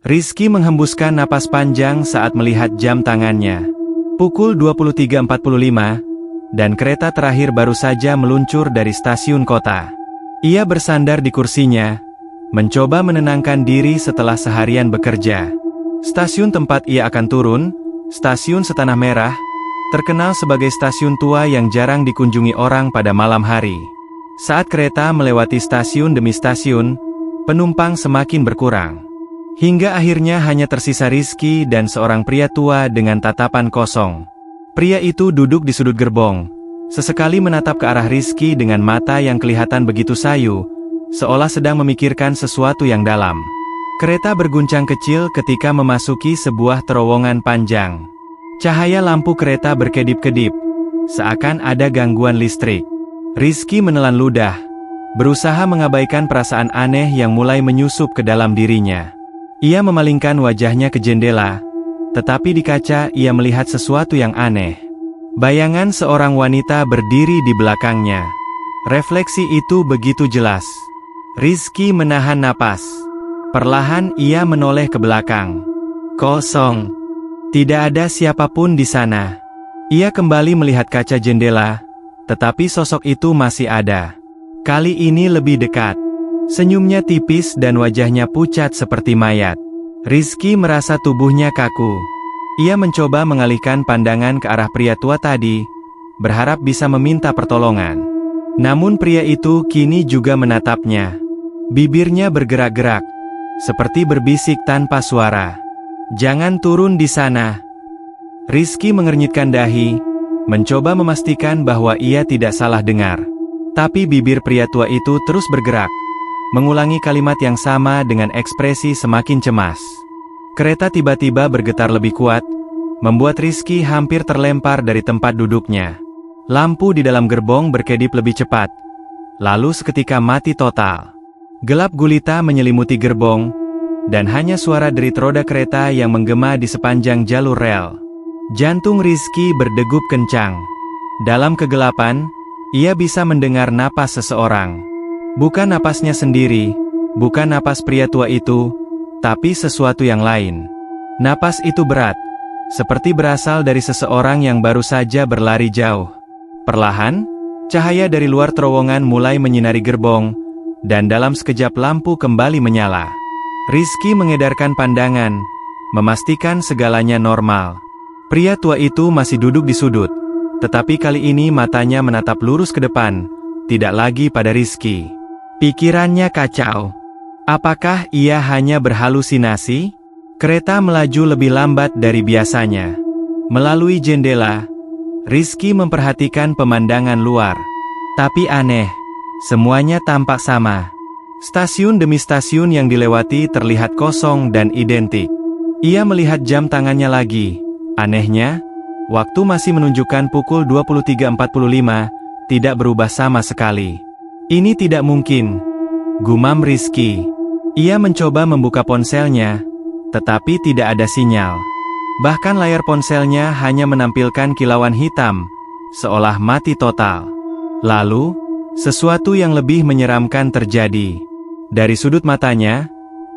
Rizky menghembuskan napas panjang saat melihat jam tangannya. Pukul 23.45, dan kereta terakhir baru saja meluncur dari stasiun kota. Ia bersandar di kursinya, mencoba menenangkan diri setelah seharian bekerja. Stasiun tempat ia akan turun, stasiun Setanah Merah, terkenal sebagai stasiun tua yang jarang dikunjungi orang pada malam hari. Saat kereta melewati stasiun demi stasiun, penumpang semakin berkurang. Hingga akhirnya hanya tersisa Rizky dan seorang pria tua dengan tatapan kosong. Pria itu duduk di sudut gerbong, sesekali menatap ke arah Rizky dengan mata yang kelihatan begitu sayu, seolah sedang memikirkan sesuatu yang dalam. Kereta berguncang kecil ketika memasuki sebuah terowongan panjang. Cahaya lampu kereta berkedip-kedip, seakan ada gangguan listrik. Rizky menelan ludah, berusaha mengabaikan perasaan aneh yang mulai menyusup ke dalam dirinya. Ia memalingkan wajahnya ke jendela, tetapi di kaca ia melihat sesuatu yang aneh. Bayangan seorang wanita berdiri di belakangnya. Refleksi itu begitu jelas. Rizky menahan napas. Perlahan ia menoleh ke belakang. Kosong. Tidak ada siapapun di sana. Ia kembali melihat kaca jendela, tetapi sosok itu masih ada. Kali ini lebih dekat. Senyumnya tipis dan wajahnya pucat seperti mayat. Rizky merasa tubuhnya kaku. Ia mencoba mengalihkan pandangan ke arah pria tua tadi, berharap bisa meminta pertolongan. Namun pria itu kini juga menatapnya. Bibirnya bergerak-gerak, seperti berbisik tanpa suara. "Jangan turun di sana." Rizky mengernyitkan dahi, mencoba memastikan bahwa ia tidak salah dengar. Tapi bibir pria tua itu terus bergerak, mengulangi kalimat yang sama dengan ekspresi semakin cemas. Kereta tiba-tiba bergetar lebih kuat, membuat Rizky hampir terlempar dari tempat duduknya. Lampu di dalam gerbong berkedip lebih cepat, lalu seketika mati total. Gelap gulita menyelimuti gerbong, dan hanya suara derit roda kereta yang menggema di sepanjang jalur rel. Jantung Rizky berdegup kencang. Dalam kegelapan, ia bisa mendengar napas seseorang. Bukan napasnya sendiri, bukan napas pria tua itu, tapi sesuatu yang lain. Napas itu berat, seperti berasal dari seseorang yang baru saja berlari jauh. Perlahan, cahaya dari luar terowongan mulai menyinari gerbong, dan dalam sekejap lampu kembali menyala. Rizky mengedarkan pandangan, memastikan segalanya normal. Pria tua itu masih duduk di sudut, tetapi kali ini matanya menatap lurus ke depan, tidak lagi pada Rizky. Pikirannya kacau. Apakah ia hanya berhalusinasi? Kereta melaju lebih lambat dari biasanya. Melalui jendela, Rizky memperhatikan pemandangan luar. Tapi aneh, semuanya tampak sama. Stasiun demi stasiun yang dilewati terlihat kosong dan identik. Ia melihat jam tangannya lagi. Anehnya, waktu masih menunjukkan pukul 23.45, tidak berubah sama sekali. Ini tidak mungkin, gumam Rizky. Ia mencoba membuka ponselnya, tetapi tidak ada sinyal. Bahkan layar ponselnya hanya menampilkan kilauan hitam, seolah mati total. Lalu, sesuatu yang lebih menyeramkan terjadi. Dari sudut matanya,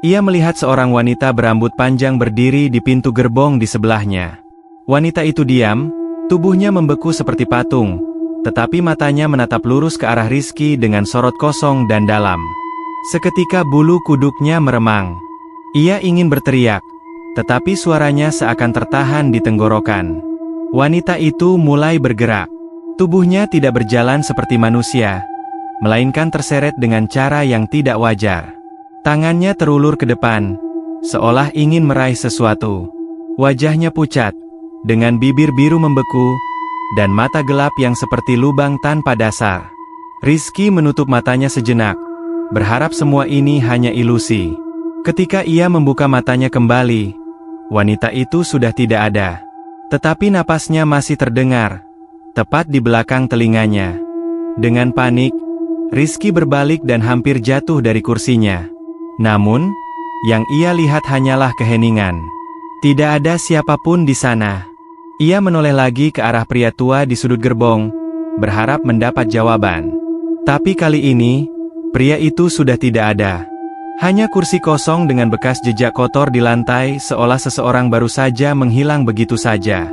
ia melihat seorang wanita berambut panjang berdiri di pintu gerbong di sebelahnya. Wanita itu diam, tubuhnya membeku seperti patung, tetapi matanya menatap lurus ke arah Rizky dengan sorot kosong dan dalam. Seketika bulu kuduknya meremang. Ia ingin berteriak, tetapi suaranya seakan tertahan di tenggorokan. Wanita itu mulai bergerak. Tubuhnya tidak berjalan seperti manusia, melainkan terseret dengan cara yang tidak wajar. Tangannya terulur ke depan, seolah ingin meraih sesuatu. Wajahnya pucat, dengan bibir biru membeku, dan mata gelap yang seperti lubang tanpa dasar. Rizky menutup matanya sejenak, berharap semua ini hanya ilusi. Ketika ia membuka matanya kembali, wanita itu sudah tidak ada. Tetapi napasnya masih terdengar, tepat di belakang telinganya. Dengan panik, Rizky berbalik dan hampir jatuh dari kursinya. Namun, yang ia lihat hanyalah keheningan. Tidak ada siapapun di sana. Ia menoleh lagi ke arah pria tua di sudut gerbong, berharap mendapat jawaban. Tapi kali ini, pria itu sudah tidak ada. Hanya kursi kosong dengan bekas jejak kotor di lantai seolah seseorang baru saja menghilang begitu saja.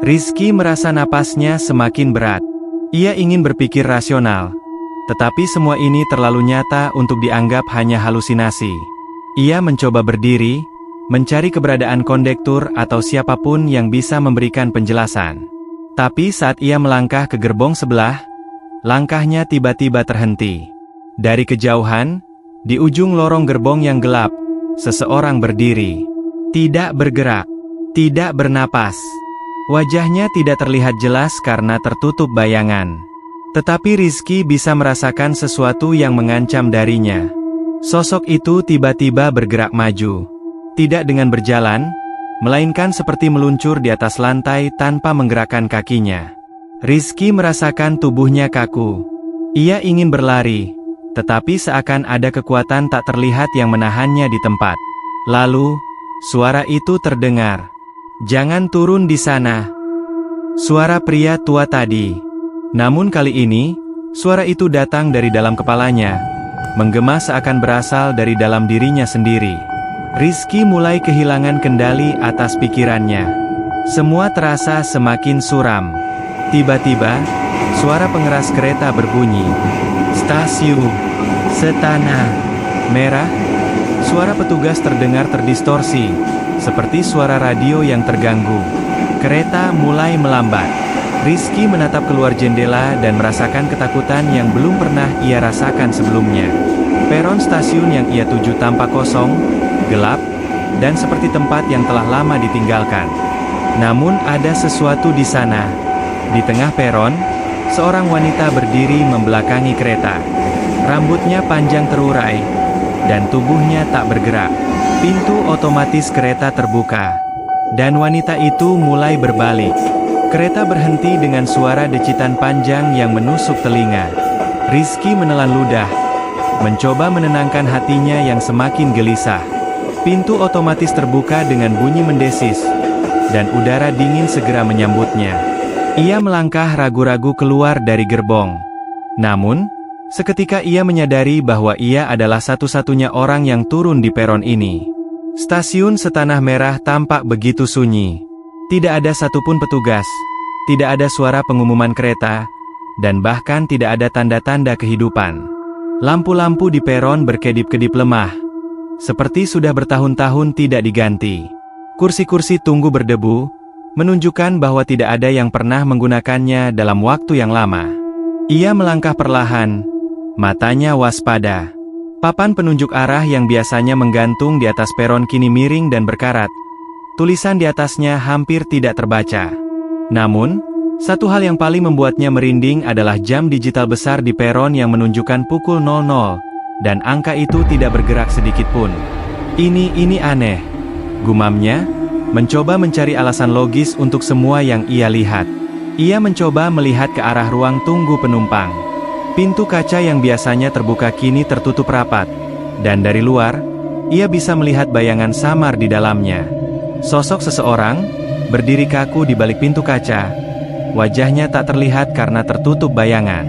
Rizky merasa napasnya semakin berat. Ia ingin berpikir rasional. Tetapi semua ini terlalu nyata untuk dianggap hanya halusinasi. Ia mencoba berdiri, mencari keberadaan kondektur atau siapapun yang bisa memberikan penjelasan. Tapi saat ia melangkah ke gerbong sebelah, langkahnya tiba-tiba terhenti. Dari kejauhan, di ujung lorong gerbong yang gelap, seseorang berdiri. Tidak bergerak, tidak bernapas. Wajahnya tidak terlihat jelas karena tertutup bayangan. Tetapi Rizky bisa merasakan sesuatu yang mengancam darinya. Sosok itu tiba-tiba bergerak maju. Tidak dengan berjalan, melainkan seperti meluncur di atas lantai tanpa menggerakkan kakinya. Rizky merasakan tubuhnya kaku. Ia ingin berlari, tetapi seakan ada kekuatan tak terlihat yang menahannya di tempat. Lalu, suara itu terdengar. "Jangan turun di sana." Suara pria tua tadi. Namun kali ini, suara itu datang dari dalam kepalanya, menggema seakan berasal dari dalam dirinya sendiri. Rizky mulai kehilangan kendali atas pikirannya. Semua terasa semakin suram. Tiba-tiba, suara pengeras kereta berbunyi. "Stasiun Setana Merah." Suara petugas terdengar terdistorsi, seperti suara radio yang terganggu. Kereta mulai melambat. Rizky menatap keluar jendela dan merasakan ketakutan yang belum pernah ia rasakan sebelumnya. Peron stasiun yang ia tuju tampak kosong, gelap, dan seperti tempat yang telah lama ditinggalkan. Namun ada sesuatu di sana. Di tengah peron, seorang wanita berdiri membelakangi kereta. Rambutnya panjang terurai, dan tubuhnya tak bergerak. Pintu otomatis kereta terbuka, dan wanita itu mulai berbalik. Kereta berhenti dengan suara decitan panjang yang menusuk telinga. Rizky menelan ludah, mencoba menenangkan hatinya yang semakin gelisah. Pintu otomatis terbuka dengan bunyi mendesis, dan udara dingin segera menyambutnya. Ia melangkah ragu-ragu keluar dari gerbong. Namun, seketika ia menyadari bahwa ia adalah satu-satunya orang yang turun di peron ini. Stasiun Setanah Merah tampak begitu sunyi. Tidak ada satupun petugas, tidak ada suara pengumuman kereta, dan bahkan tidak ada tanda-tanda kehidupan. Lampu-lampu di peron berkedip-kedip lemah, seperti sudah bertahun-tahun tidak diganti. Kursi-kursi tunggu berdebu, menunjukkan bahwa tidak ada yang pernah menggunakannya dalam waktu yang lama. Ia melangkah perlahan, matanya waspada. Papan penunjuk arah yang biasanya menggantung di atas peron kini miring dan berkarat. Tulisan di atasnya hampir tidak terbaca. Namun, satu hal yang paling membuatnya merinding adalah jam digital besar di peron yang menunjukkan pukul 00, dan angka itu tidak bergerak sedikit pun. Ini aneh, gumamnya, mencoba mencari alasan logis untuk semua yang ia lihat. Ia mencoba melihat ke arah ruang tunggu penumpang. Pintu kaca yang biasanya terbuka kini tertutup rapat, dan dari luar, ia bisa melihat bayangan samar di dalamnya. Sosok seseorang, berdiri kaku di balik pintu kaca. Wajahnya tak terlihat karena tertutup bayangan.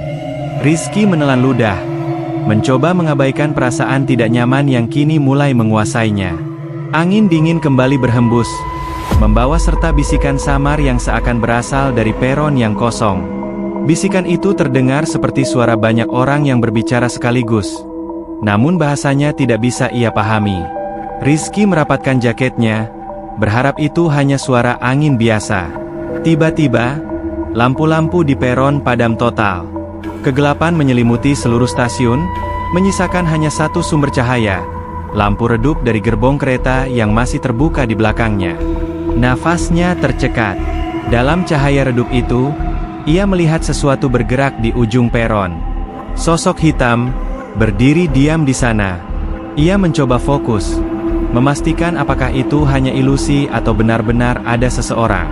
Rizky menelan ludah, mencoba mengabaikan perasaan tidak nyaman yang kini mulai menguasainya. Angin dingin kembali berhembus, membawa serta bisikan samar yang seakan berasal dari peron yang kosong. Bisikan itu terdengar seperti suara banyak orang yang berbicara sekaligus. Namun bahasanya tidak bisa ia pahami. Rizky merapatkan jaketnya, berharap itu hanya suara angin biasa. Tiba-tiba, lampu-lampu di peron padam total. Kegelapan menyelimuti seluruh stasiun, menyisakan hanya satu sumber cahaya, lampu redup dari gerbong kereta yang masih terbuka di belakangnya. Nafasnya tercekat. Dalam cahaya redup itu, ia melihat sesuatu bergerak di ujung peron. Sosok hitam, berdiri diam di sana. Ia mencoba fokus, memastikan apakah itu hanya ilusi atau benar-benar ada seseorang.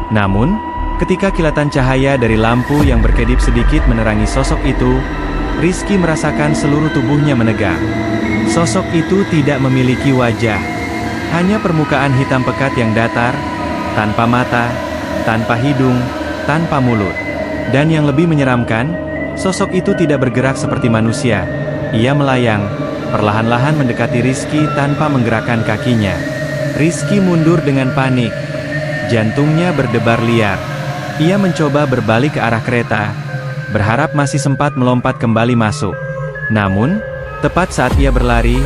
Namun, ketika kilatan cahaya dari lampu yang berkedip sedikit menerangi sosok itu, Rizky merasakan seluruh tubuhnya menegang. Sosok itu tidak memiliki wajah, hanya permukaan hitam pekat yang datar, tanpa mata, tanpa hidung, tanpa mulut. Dan yang lebih menyeramkan, sosok itu tidak bergerak seperti manusia. Ia melayang, perlahan-lahan mendekati Rizky tanpa menggerakkan kakinya. Rizky mundur dengan panik. Jantungnya berdebar liar. Ia mencoba berbalik ke arah kereta, berharap masih sempat melompat kembali masuk. Namun, tepat saat ia berlari,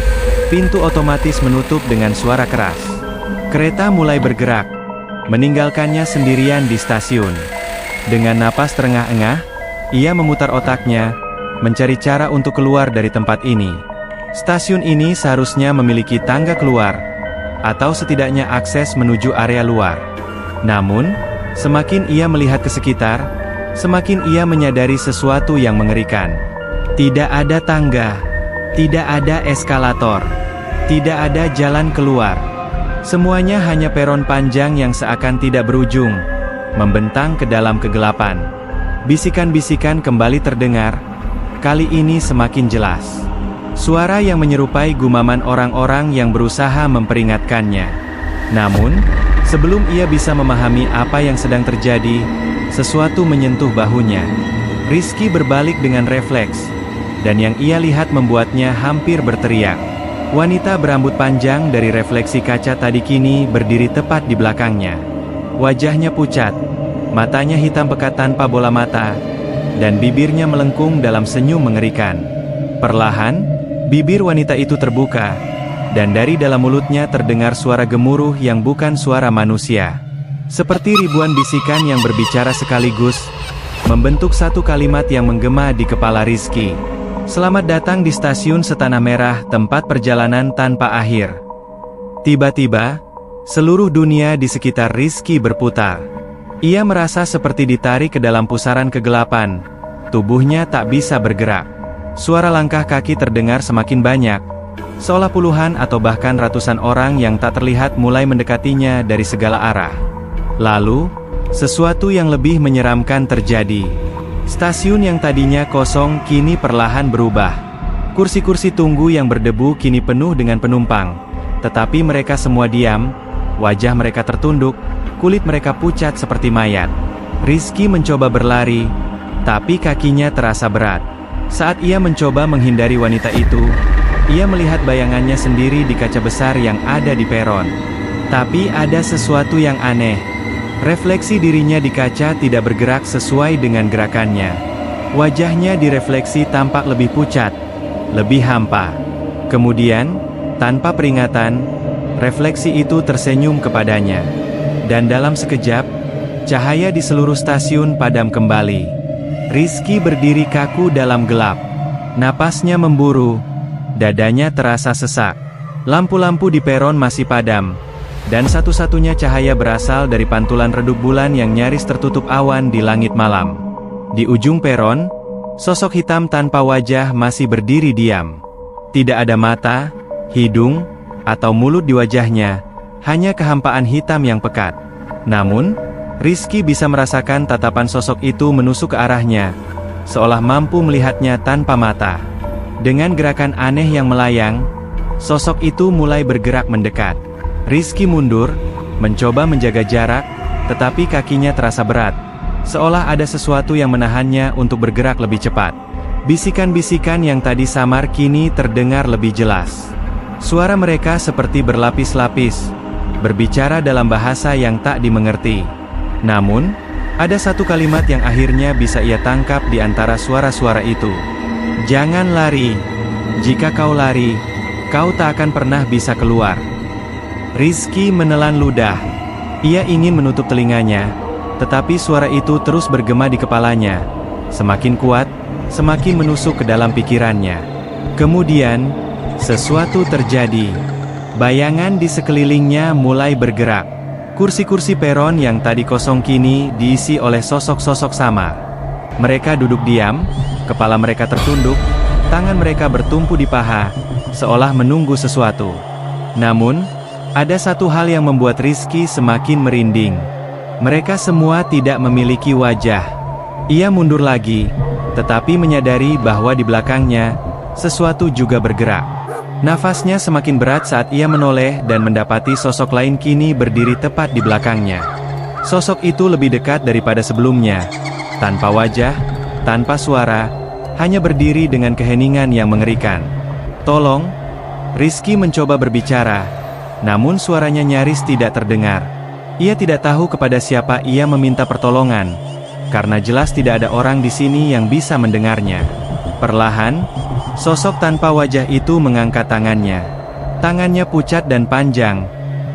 pintu otomatis menutup dengan suara keras. Kereta mulai bergerak, meninggalkannya sendirian di stasiun. Dengan napas terengah-engah, ia memutar otaknya, mencari cara untuk keluar dari tempat ini. Stasiun ini seharusnya memiliki tangga keluar, atau setidaknya akses menuju area luar. Namun, semakin ia melihat ke sekitar, semakin ia menyadari sesuatu yang mengerikan. Tidak ada tangga, tidak ada eskalator, tidak ada jalan keluar. Semuanya hanya peron panjang yang seakan tidak berujung, membentang ke dalam kegelapan. Bisikan-bisikan kembali terdengar, kali ini semakin jelas. Suara yang menyerupai gumaman orang-orang yang berusaha memperingatkannya. Namun, sebelum ia bisa memahami apa yang sedang terjadi, sesuatu menyentuh bahunya. Rizky berbalik dengan refleks, dan yang ia lihat membuatnya hampir berteriak. Wanita berambut panjang dari refleksi kaca tadi kini berdiri tepat di belakangnya. Wajahnya pucat, matanya hitam pekat tanpa bola mata, dan bibirnya melengkung dalam senyum mengerikan. Perlahan, bibir wanita itu terbuka, dan dari dalam mulutnya terdengar suara gemuruh yang bukan suara manusia. Seperti ribuan bisikan yang berbicara sekaligus, membentuk satu kalimat yang menggema di kepala Rizky. Selamat datang di stasiun Setanah Merah, tempat perjalanan tanpa akhir. Tiba-tiba, seluruh dunia di sekitar Rizky berputar. Ia merasa seperti ditarik ke dalam pusaran kegelapan. Tubuhnya tak bisa bergerak. Suara langkah kaki terdengar semakin banyak, seolah puluhan atau bahkan ratusan orang yang tak terlihat mulai mendekatinya dari segala arah. Lalu, sesuatu yang lebih menyeramkan terjadi. Stasiun yang tadinya kosong kini perlahan berubah. Kursi-kursi tunggu yang berdebu kini penuh dengan penumpang, tetapi mereka semua diam, wajah mereka tertunduk, kulit mereka pucat seperti mayat. Rizky mencoba berlari, tapi kakinya terasa berat. Saat ia mencoba menghindari wanita itu, ia melihat bayangannya sendiri di kaca besar yang ada di peron. Tapi ada sesuatu yang aneh. Refleksi dirinya di kaca tidak bergerak sesuai dengan gerakannya. Wajahnya direfleksi tampak lebih pucat, lebih hampa. Kemudian, tanpa peringatan, refleksi itu tersenyum kepadanya. Dan dalam sekejap, cahaya di seluruh stasiun padam kembali. Rizky berdiri kaku dalam gelap. Napasnya memburu, dadanya terasa sesak. Lampu-lampu di peron masih padam, dan satu-satunya cahaya berasal dari pantulan redup bulan yang nyaris tertutup awan di langit malam. Di ujung peron, sosok hitam tanpa wajah masih berdiri diam. Tidak ada mata, hidung, atau mulut di wajahnya, hanya kehampaan hitam yang pekat. Namun, Rizky bisa merasakan tatapan sosok itu menusuk ke arahnya, seolah mampu melihatnya tanpa mata. Dengan gerakan aneh yang melayang, sosok itu mulai bergerak mendekat. Rizky mundur, mencoba menjaga jarak, tetapi kakinya terasa berat, seolah ada sesuatu yang menahannya untuk bergerak lebih cepat. Bisikan-bisikan yang tadi samar kini terdengar lebih jelas. Suara mereka seperti berlapis-lapis, berbicara dalam bahasa yang tak dimengerti. Namun, ada satu kalimat yang akhirnya bisa ia tangkap di antara suara-suara itu. Jangan lari. Jika kau lari, kau tak akan pernah bisa keluar. Rizky menelan ludah. Ia ingin menutup telinganya, tetapi suara itu terus bergema di kepalanya. Semakin kuat, semakin menusuk ke dalam pikirannya. Kemudian, sesuatu terjadi. Bayangan di sekelilingnya mulai bergerak. Kursi-kursi peron yang tadi kosong kini diisi oleh sosok-sosok samar. Mereka duduk diam, kepala mereka tertunduk, tangan mereka bertumpu di paha, seolah menunggu sesuatu. Namun, ada satu hal yang membuat Rizky semakin merinding. Mereka semua tidak memiliki wajah. Ia mundur lagi, tetapi menyadari bahwa di belakangnya, sesuatu juga bergerak. Nafasnya semakin berat saat ia menoleh dan mendapati sosok lain kini berdiri tepat di belakangnya. Sosok itu lebih dekat daripada sebelumnya. Tanpa wajah, tanpa suara, hanya berdiri dengan keheningan yang mengerikan. Tolong, Rizky mencoba berbicara, namun suaranya nyaris tidak terdengar. Ia tidak tahu kepada siapa ia meminta pertolongan, karena jelas tidak ada orang di sini yang bisa mendengarnya. Perlahan, sosok tanpa wajah itu mengangkat tangannya. Tangannya pucat dan panjang,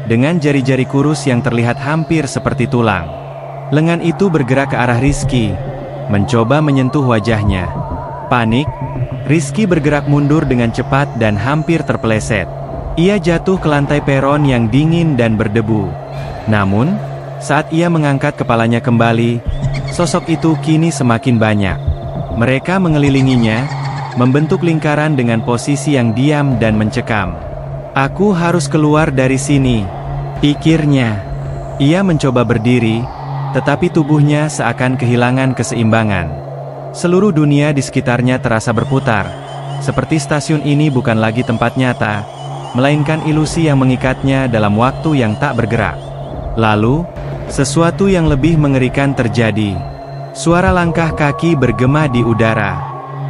dengan jari-jari kurus yang terlihat hampir seperti tulang. Lengan itu bergerak ke arah Rizky, mencoba menyentuh wajahnya. Panik, Rizky bergerak mundur dengan cepat dan hampir terpeleset. Ia jatuh ke lantai peron yang dingin dan berdebu. Namun, saat ia mengangkat kepalanya kembali, sosok itu kini semakin banyak. Mereka mengelilinginya, membentuk lingkaran dengan posisi yang diam dan mencekam. Aku harus keluar dari sini, pikirnya. Ia mencoba berdiri, tetapi tubuhnya seakan kehilangan keseimbangan. Seluruh dunia di sekitarnya terasa berputar, seperti stasiun ini bukan lagi tempat nyata, melainkan ilusi yang mengikatnya dalam waktu yang tak bergerak. Lalu, sesuatu yang lebih mengerikan terjadi. Suara langkah kaki bergema di udara.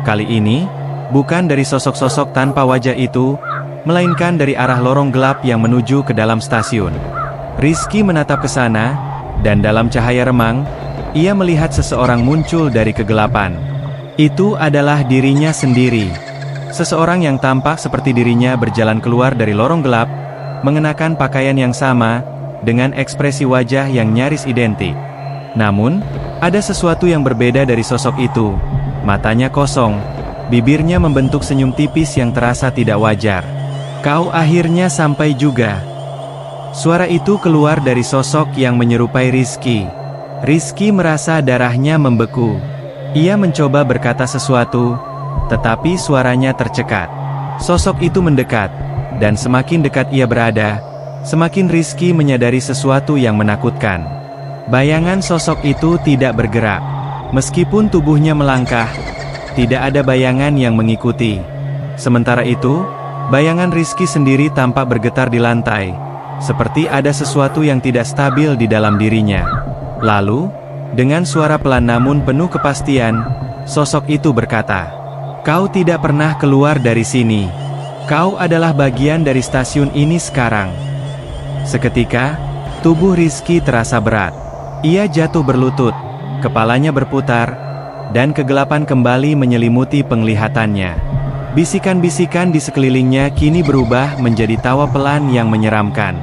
Kali ini, bukan dari sosok-sosok tanpa wajah itu, melainkan dari arah lorong gelap yang menuju ke dalam stasiun. Rizky menatap ke sana, dan dalam cahaya remang, ia melihat seseorang muncul dari kegelapan. Itu adalah dirinya sendiri. Seseorang yang tampak seperti dirinya berjalan keluar dari lorong gelap, mengenakan pakaian yang sama, dengan ekspresi wajah yang nyaris identik. Namun, ada sesuatu yang berbeda dari sosok itu. Matanya kosong, bibirnya membentuk senyum tipis yang terasa tidak wajar. Kau akhirnya sampai juga. Suara itu keluar dari sosok yang menyerupai Rizky. Rizky merasa darahnya membeku. Ia mencoba berkata sesuatu, tetapi suaranya tercekat. Sosok itu mendekat, dan semakin dekat ia berada, semakin Rizky menyadari sesuatu yang menakutkan. Bayangan sosok itu tidak bergerak. Meskipun tubuhnya melangkah, tidak ada bayangan yang mengikuti. Sementara itu, bayangan Rizky sendiri tampak bergetar di lantai, seperti ada sesuatu yang tidak stabil di dalam dirinya. Lalu, dengan suara pelan namun penuh kepastian, sosok itu berkata, "Kau tidak pernah keluar dari sini. Kau adalah bagian dari stasiun ini sekarang." Seketika, tubuh Rizky terasa berat. Ia jatuh berlutut, kepalanya berputar, dan kegelapan kembali menyelimuti penglihatannya. Bisikan-bisikan di sekelilingnya kini berubah menjadi tawa pelan yang menyeramkan.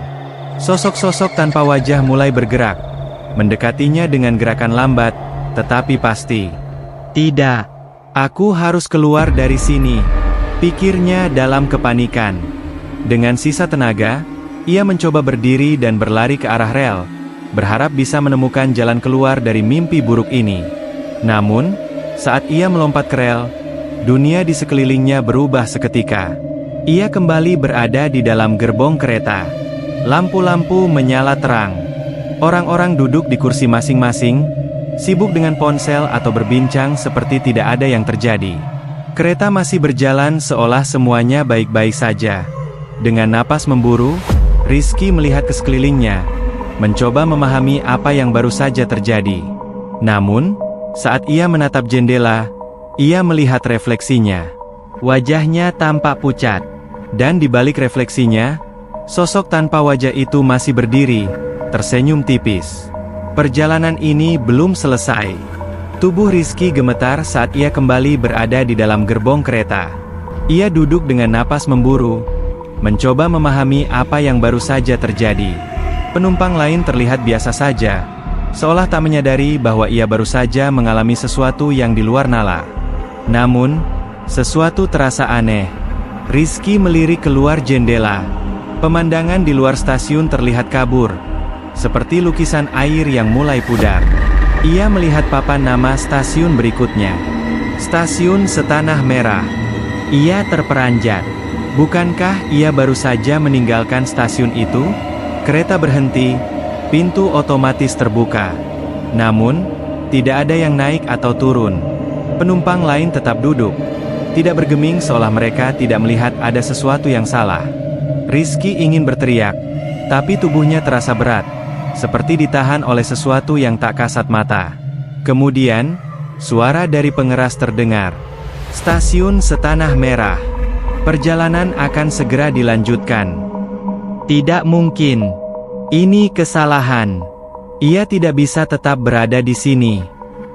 Sosok-sosok tanpa wajah mulai bergerak, mendekatinya dengan gerakan lambat, tetapi pasti. "Tidak, aku harus keluar dari sini," pikirnya dalam kepanikan. Dengan sisa tenaga, ia mencoba berdiri dan berlari ke arah rel, berharap bisa menemukan jalan keluar dari mimpi buruk ini. Namun, saat ia melompat ke rel, dunia di sekelilingnya berubah seketika. Ia kembali berada di dalam gerbong kereta. Lampu-lampu menyala terang. Orang-orang duduk di kursi masing-masing, sibuk dengan ponsel atau berbincang seperti tidak ada yang terjadi. Kereta masih berjalan seolah semuanya baik-baik saja. Dengan napas memburu, Rizky melihat ke sekelilingnya, mencoba memahami apa yang baru saja terjadi. Namun, saat ia menatap jendela, ia melihat refleksinya. Wajahnya tampak pucat, dan di balik refleksinya, sosok tanpa wajah itu masih berdiri, tersenyum tipis. Perjalanan ini belum selesai. Tubuh Rizky gemetar saat ia kembali berada di dalam gerbong kereta. Ia duduk dengan napas memburu, mencoba memahami apa yang baru saja terjadi. Penumpang lain terlihat biasa saja, seolah tak menyadari bahwa ia baru saja mengalami sesuatu yang di luar nalar. Namun, sesuatu terasa aneh. Rizky melirik keluar jendela. Pemandangan di luar stasiun terlihat kabur, seperti lukisan air yang mulai pudar. Ia melihat papan nama stasiun berikutnya. Stasiun Setanah Merah. Ia terperanjat. Bukankah ia baru saja meninggalkan stasiun itu? Kereta berhenti, pintu otomatis terbuka. Namun, tidak ada yang naik atau turun. Penumpang lain tetap duduk, tidak bergeming seolah mereka tidak melihat ada sesuatu yang salah. Rizky ingin berteriak, tapi tubuhnya terasa berat, seperti ditahan oleh sesuatu yang tak kasat mata. Kemudian, suara dari pengeras terdengar. Stasiun Setanah Merah. Perjalanan akan segera dilanjutkan. Tidak mungkin. Ini kesalahan. Ia tidak bisa tetap berada di sini.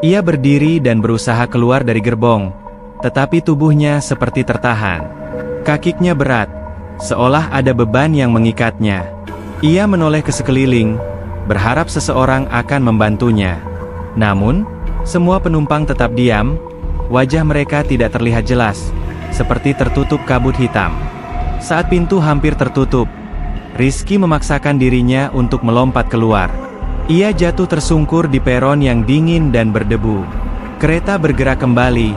Ia berdiri dan berusaha keluar dari gerbong, tetapi tubuhnya seperti tertahan. Kakinya berat, seolah ada beban yang mengikatnya. Ia menoleh ke sekeliling, berharap seseorang akan membantunya. Namun, semua penumpang tetap diam, wajah mereka tidak terlihat jelas, seperti tertutup kabut hitam. Saat pintu hampir tertutup, Rizky memaksakan dirinya untuk melompat keluar. Ia jatuh tersungkur di peron yang dingin dan berdebu. Kereta bergerak kembali,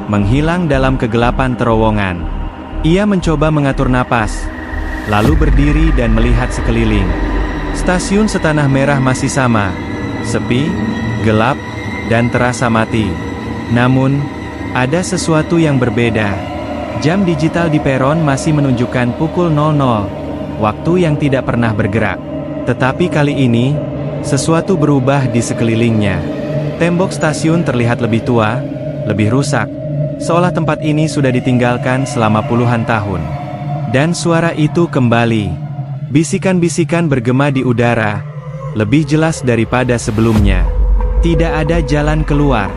menghilang dalam kegelapan terowongan. Ia mencoba mengatur napas, lalu berdiri dan melihat sekeliling. Stasiun Setanah Merah masih sama, sepi, gelap, dan terasa mati. Namun, ada sesuatu yang berbeda. Jam digital di peron masih menunjukkan pukul 00, waktu yang tidak pernah bergerak. Tetapi kali ini, sesuatu berubah di sekelilingnya. Tembok stasiun terlihat lebih tua, lebih rusak, seolah tempat ini sudah ditinggalkan selama puluhan tahun. Dan suara itu kembali. Bisikan-bisikan bergema di udara, lebih jelas daripada sebelumnya. Tidak ada jalan keluar.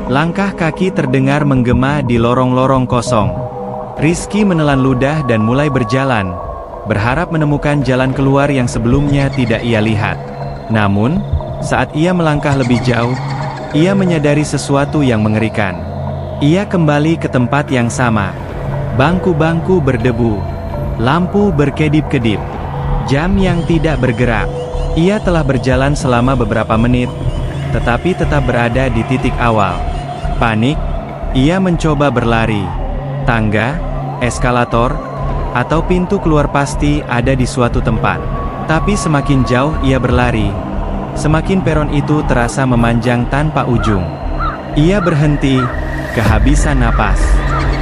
Langkah kaki terdengar menggema di lorong-lorong kosong. Rizky menelan ludah dan mulai berjalan, berharap menemukan jalan keluar yang sebelumnya tidak ia lihat. Namun, saat ia melangkah lebih jauh, ia menyadari sesuatu yang mengerikan. Ia kembali ke tempat yang sama. Bangku-bangku berdebu, lampu berkedip-kedip, jam yang tidak bergerak. Ia telah berjalan selama beberapa menit, tetapi tetap berada di titik awal. Panik, ia mencoba berlari. Tangga, eskalator, atau pintu keluar pasti ada di suatu tempat. Tapi semakin jauh ia berlari, semakin peron itu terasa memanjang tanpa ujung. Ia berhenti, kehabisan napas.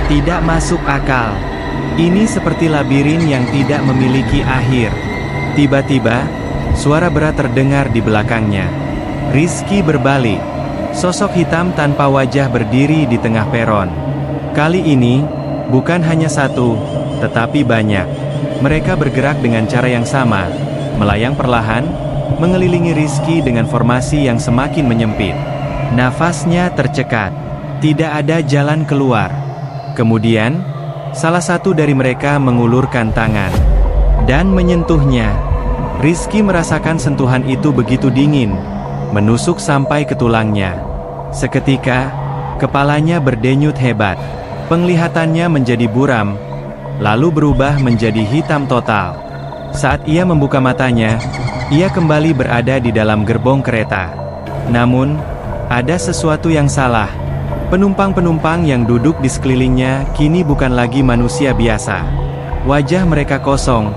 Tidak masuk akal. Ini seperti labirin yang tidak memiliki akhir. Tiba-tiba, suara berat terdengar di belakangnya. Rizky berbalik. Sosok hitam tanpa wajah berdiri di tengah peron. Kali ini, bukan hanya satu, tetapi banyak. Mereka bergerak dengan cara yang sama, melayang perlahan, mengelilingi Rizky dengan formasi yang semakin menyempit. Nafasnya tercekat. Tidak ada jalan keluar. Kemudian, salah satu dari mereka mengulurkan tangan dan menyentuhnya. Rizky merasakan sentuhan itu begitu dingin, menusuk sampai ke tulangnya. Seketika, kepalanya berdenyut hebat. Penglihatannya menjadi buram, lalu berubah menjadi hitam total. Saat ia membuka matanya, ia kembali berada di dalam gerbong kereta. Namun, ada sesuatu yang salah. Penumpang-penumpang yang duduk di sekelilingnya kini bukan lagi manusia biasa. Wajah mereka kosong,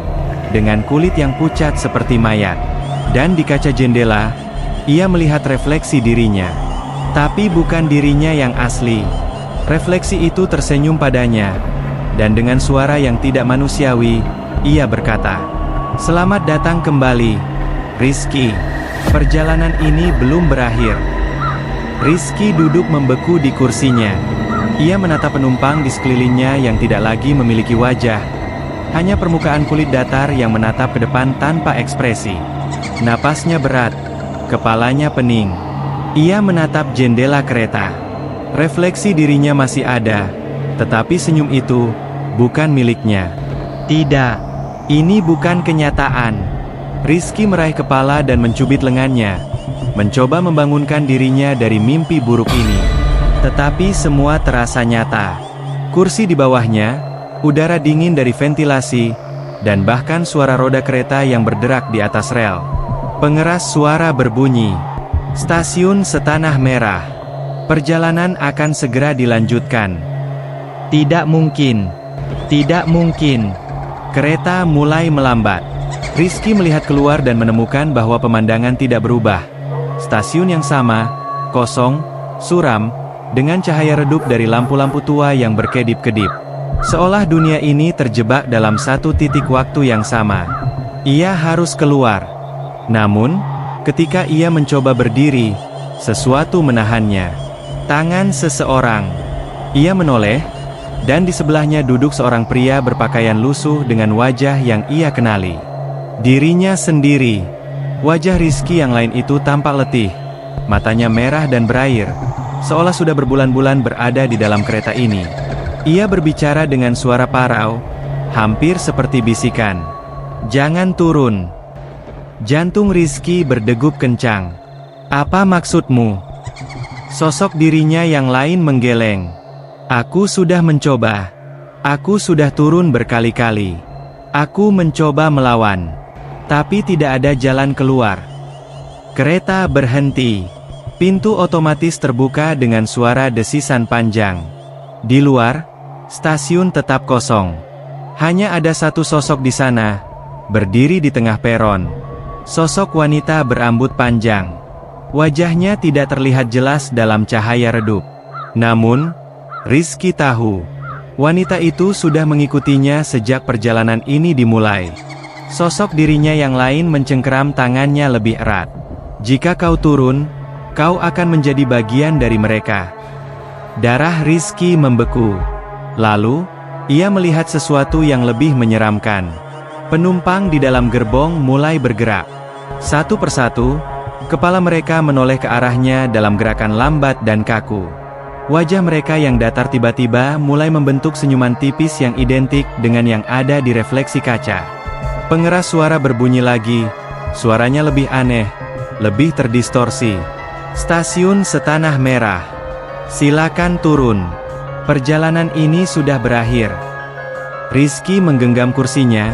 dengan kulit yang pucat seperti mayat. Dan di kaca jendela, ia melihat refleksi dirinya. Tapi bukan dirinya yang asli. Refleksi itu tersenyum padanya. Dan dengan suara yang tidak manusiawi, ia berkata, "Selamat datang kembali, Rizky. Perjalanan ini belum berakhir." Rizky duduk membeku di kursinya. Ia menatap penumpang di sekelilingnya yang tidak lagi memiliki wajah. Hanya permukaan kulit datar yang menatap ke depan tanpa ekspresi. Napasnya berat, kepalanya pening. Ia menatap jendela kereta. Refleksi dirinya masih ada, tetapi senyum itu bukan miliknya. Tidak, ini bukan kenyataan. Rizky meraih kepala dan mencubit lengannya, mencoba membangunkan dirinya dari mimpi buruk ini. Tetapi semua terasa nyata. Kursi di bawahnya, udara dingin dari ventilasi, dan bahkan suara roda kereta yang berderak di atas rel. Pengeras suara berbunyi. Stasiun Setanah Merah. Perjalanan akan segera dilanjutkan. Tidak mungkin. Tidak mungkin. Kereta mulai melambat. Rizky melihat keluar dan menemukan bahwa pemandangan tidak berubah. Stasiun yang sama, kosong, suram, dengan cahaya redup dari lampu-lampu tua yang berkedip-kedip. Seolah dunia ini terjebak dalam satu titik waktu yang sama. Ia harus keluar. Namun, ketika ia mencoba berdiri, sesuatu menahannya. Tangan seseorang. Ia menoleh, Dan di sebelahnya duduk seorang pria berpakaian lusuh dengan wajah yang ia kenali. Dirinya sendiri. Wajah Rizky yang lain itu tampak letih. Matanya merah dan berair, seolah sudah berbulan-bulan berada di dalam kereta ini. Ia berbicara dengan suara parau, hampir seperti bisikan. "Jangan turun." Jantung Rizky berdegup kencang. "Apa maksudmu?" Sosok dirinya yang lain menggeleng. "Aku sudah mencoba. Aku sudah turun berkali-kali. Aku mencoba melawan. Tapi tidak ada jalan keluar." Kereta berhenti. Pintu otomatis terbuka dengan suara desisan panjang. Di luar, stasiun tetap kosong. Hanya ada satu sosok di sana, berdiri di tengah peron. Sosok wanita berambut panjang. Wajahnya tidak terlihat jelas dalam cahaya redup. Namun, Rizky tahu, wanita itu sudah mengikutinya sejak perjalanan ini dimulai. Sosok dirinya yang lain mencengkeram tangannya lebih erat. "Jika kau turun, kau akan menjadi bagian dari mereka." Darah Rizky membeku. Lalu, ia melihat sesuatu yang lebih menyeramkan. Penumpang di dalam gerbong mulai bergerak. Satu persatu, kepala mereka menoleh ke arahnya dalam gerakan lambat dan kaku. Wajah mereka yang datar tiba-tiba mulai membentuk senyuman tipis yang identik dengan yang ada di refleksi kaca. Pengeras suara berbunyi lagi, suaranya lebih aneh, lebih terdistorsi. "Stasiun Setanah Merah. Silakan turun. Perjalanan ini sudah berakhir." Rizky menggenggam kursinya,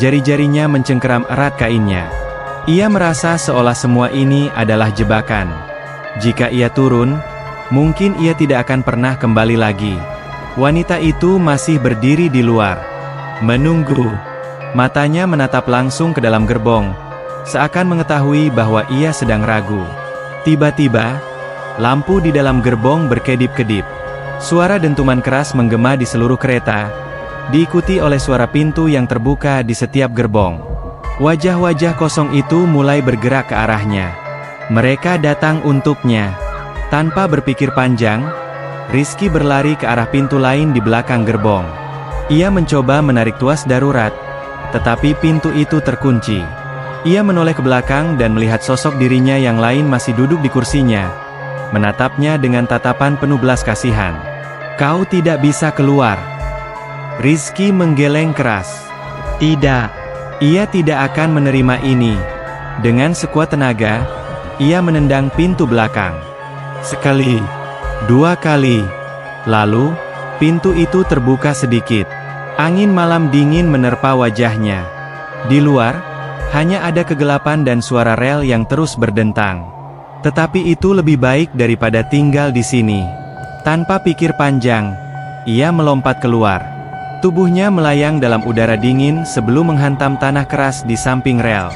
jari-jarinya mencengkeram erat kainnya. Ia merasa seolah semua ini adalah jebakan. Jika ia turun, mungkin ia tidak akan pernah kembali lagi. Wanita itu masih berdiri di luar, menunggu. Matanya menatap langsung ke dalam gerbong, seakan mengetahui bahwa ia sedang ragu. Tiba-tiba, lampu di dalam gerbong berkedip-kedip. Suara dentuman keras menggema di seluruh kereta, diikuti oleh suara pintu yang terbuka di setiap gerbong. Wajah-wajah kosong itu mulai bergerak ke arahnya. Mereka datang untuknya. Tanpa berpikir panjang, Rizky berlari ke arah pintu lain di belakang gerbong. Ia mencoba menarik tuas darurat, tetapi pintu itu terkunci. Ia menoleh ke belakang dan melihat sosok dirinya yang lain masih duduk di kursinya, menatapnya dengan tatapan penuh belas kasihan. "Kau tidak bisa keluar." Rizky menggeleng keras. Tidak. Ia tidak akan menerima ini. Dengan sekuat tenaga, ia menendang pintu belakang. Sekali, dua kali. Lalu, pintu itu terbuka sedikit. Angin malam dingin menerpa wajahnya. Di luar, hanya ada kegelapan dan suara rel yang terus berdentang. Tetapi itu lebih baik daripada tinggal di sini. Tanpa pikir panjang, ia melompat keluar. Tubuhnya melayang dalam udara dingin sebelum menghantam tanah keras di samping rel.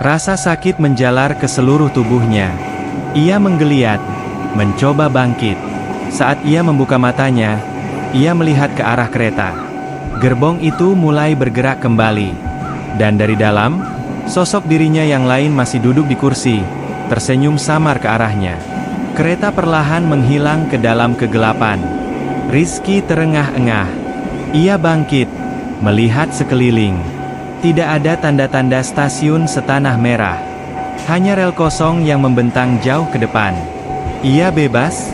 Rasa sakit menjalar ke seluruh tubuhnya. Ia menggeliat, mencoba bangkit. Saat ia membuka matanya, ia melihat ke arah kereta. Gerbong itu mulai bergerak kembali. Dan dari dalam, sosok dirinya yang lain masih duduk di kursi, tersenyum samar ke arahnya. Kereta perlahan menghilang ke dalam kegelapan. Rizky terengah-engah. Ia bangkit, melihat sekeliling. Tidak ada tanda-tanda stasiun Setanah Merah. Hanya rel kosong yang membentang jauh ke depan. Ia bebas.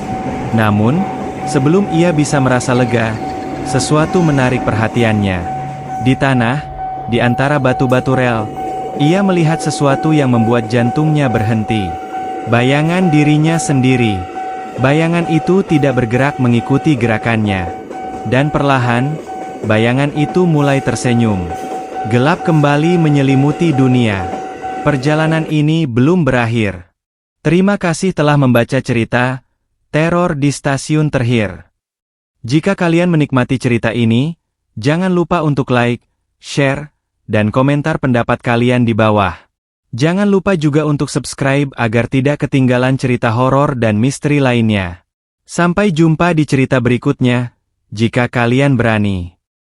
Namun, sebelum ia bisa merasa lega, sesuatu menarik perhatiannya. Di tanah, di antara batu-batu rel, ia melihat sesuatu yang membuat jantungnya berhenti. Bayangan dirinya sendiri. Bayangan itu tidak bergerak mengikuti gerakannya. Dan perlahan, bayangan itu mulai tersenyum. Gelap kembali menyelimuti dunia. Perjalanan ini belum berakhir. Terima kasih telah membaca cerita Teror di Stasiun Terhir. Jika kalian menikmati cerita ini, jangan lupa untuk like, share, dan komentar pendapat kalian di bawah. Jangan lupa juga untuk subscribe agar tidak ketinggalan cerita horor dan misteri lainnya. Sampai jumpa di cerita berikutnya. Jika kalian berani.